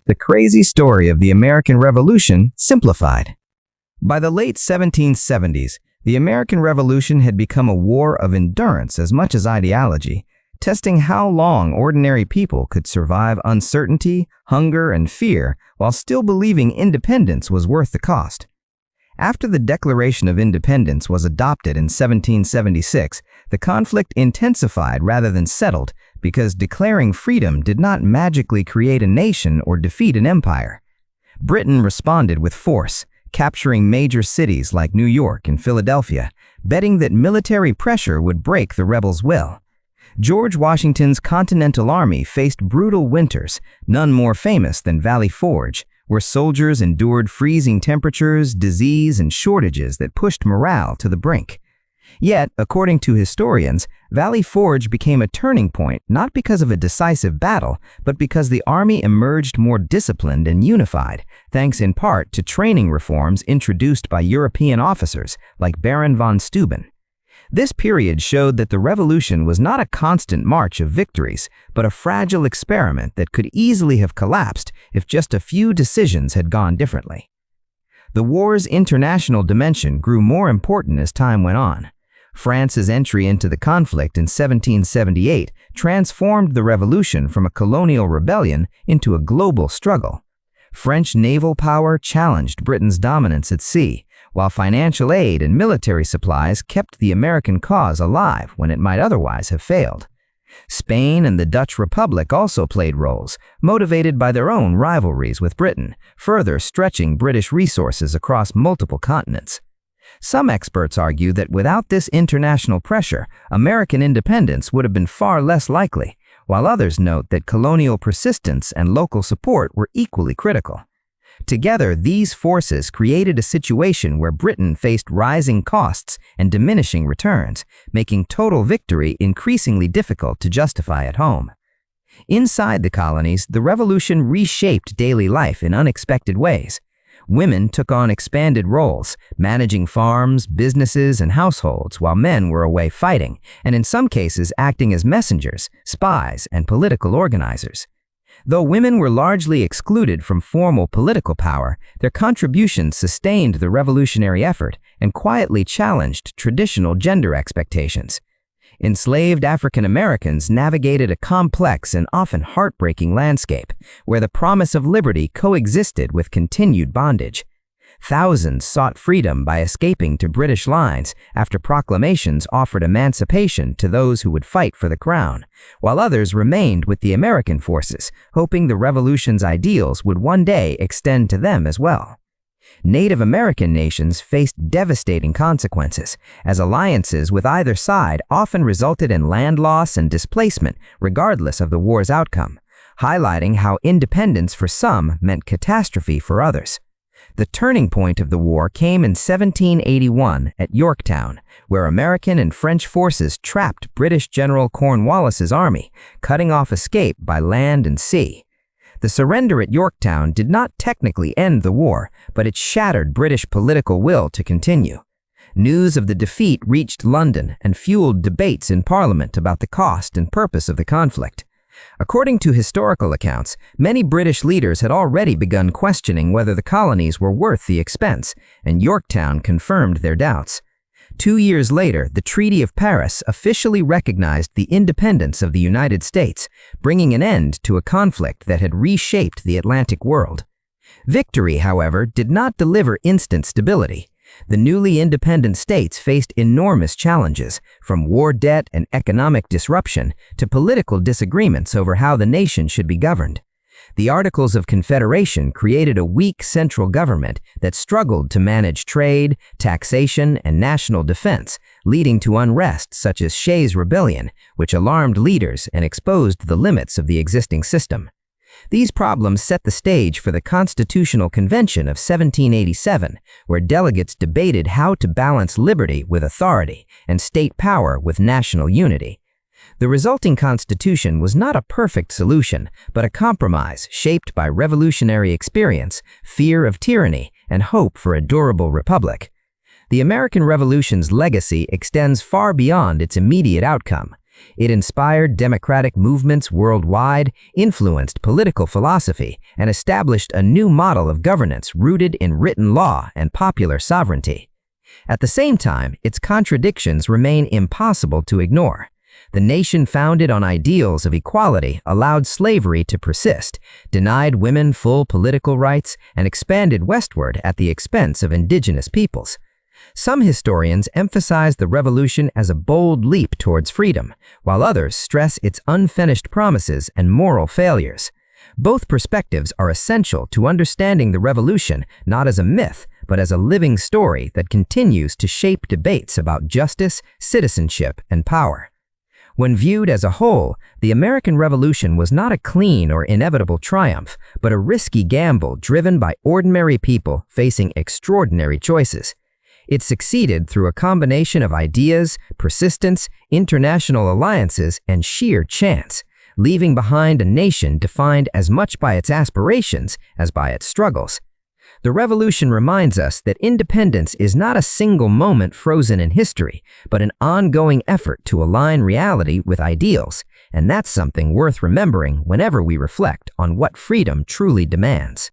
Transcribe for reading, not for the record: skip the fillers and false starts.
The Crazy Story of the American Revolution, Simplified. By the late 1770s, the American Revolution had become a war of endurance as much as ideology, testing how long ordinary people could survive uncertainty, hunger, and fear while still believing independence was worth the cost. After the Declaration of Independence was adopted in 1776, the conflict intensified rather than settled because declaring freedom did not magically create a nation or defeat an empire. Britain responded with force, capturing major cities like New York and Philadelphia, betting that military pressure would break the rebels' will. George Washington's Continental Army faced brutal winters, none more famous than Valley Forge, where soldiers endured freezing temperatures, disease, and shortages that pushed morale to the brink. Yet, according to historians, Valley Forge became a turning point not because of a decisive battle, but because the army emerged more disciplined and unified, thanks in part to training reforms introduced by European officers like Baron von Steuben. This period showed that the revolution was not a constant march of victories, but a fragile experiment that could easily have collapsed if just a few decisions had gone differently. The war's international dimension grew more important as time went on. France's entry into the conflict in 1778 transformed the revolution from a colonial rebellion into a global struggle. French naval power challenged Britain's dominance at sea, while financial aid and military supplies kept the American cause alive when it might otherwise have failed. Spain and the Dutch Republic also played roles, motivated by their own rivalries with Britain, further stretching British resources across multiple continents. Some experts argue that without this international pressure, American independence would have been far less likely, while others note that colonial persistence and local support were equally critical. Together, these forces created a situation where Britain faced rising costs and diminishing returns, making total victory increasingly difficult to justify at home. Inside the colonies, the revolution reshaped daily life in unexpected ways. Women took on expanded roles, managing farms, businesses, and households while men were away fighting, and in some cases acting as messengers, spies, and political organizers. Though women were largely excluded from formal political power, their contributions sustained the revolutionary effort and quietly challenged traditional gender expectations. Enslaved African Americans navigated a complex and often heartbreaking landscape, where the promise of liberty coexisted with continued bondage. Thousands sought freedom by escaping to British lines after proclamations offered emancipation to those who would fight for the crown, while others remained with the American forces, hoping the revolution's ideals would one day extend to them as well. Native American nations faced devastating consequences, as alliances with either side often resulted in land loss and displacement regardless of the war's outcome, highlighting how independence for some meant catastrophe for others. The turning point of the war came in 1781 at Yorktown, where American and French forces trapped British General Cornwallis's army, cutting off escape by land and sea. The surrender at Yorktown did not technically end the war, but it shattered British political will to continue. News of the defeat reached London and fueled debates in Parliament about the cost and purpose of the conflict. According to historical accounts, many British leaders had already begun questioning whether the colonies were worth the expense, and Yorktown confirmed their doubts. 2 years later, the Treaty of Paris officially recognized the independence of the United States, bringing an end to a conflict that had reshaped the Atlantic world. Victory, however, did not deliver instant stability. The newly independent states faced enormous challenges, from war debt and economic disruption to political disagreements over how the nation should be governed. The Articles of Confederation created a weak central government that struggled to manage trade, taxation, and national defense, leading to unrest such as Shays' Rebellion, which alarmed leaders and exposed the limits of the existing system. These problems set the stage for the Constitutional Convention of 1787, where delegates debated how to balance liberty with authority and state power with national unity. The resulting constitution was not a perfect solution, but a compromise shaped by revolutionary experience, fear of tyranny, and hope for a durable republic. The American Revolution's legacy extends far beyond its immediate outcome. It inspired democratic movements worldwide, influenced political philosophy, and established a new model of governance rooted in written law and popular sovereignty. At the same time, its contradictions remain impossible to ignore. The nation founded on ideals of equality allowed slavery to persist, denied women full political rights, and expanded westward at the expense of indigenous peoples. Some historians emphasize the revolution as a bold leap towards freedom, while others stress its unfinished promises and moral failures. Both perspectives are essential to understanding the revolution not as a myth, but as a living story that continues to shape debates about justice, citizenship, and power. When viewed as a whole, the American Revolution was not a clean or inevitable triumph, but a risky gamble driven by ordinary people facing extraordinary choices. It succeeded through a combination of ideas, persistence, international alliances, and sheer chance, leaving behind a nation defined as much by its aspirations as by its struggles. The revolution reminds us that independence is not a single moment frozen in history, but an ongoing effort to align reality with ideals, and that's something worth remembering whenever we reflect on what freedom truly demands.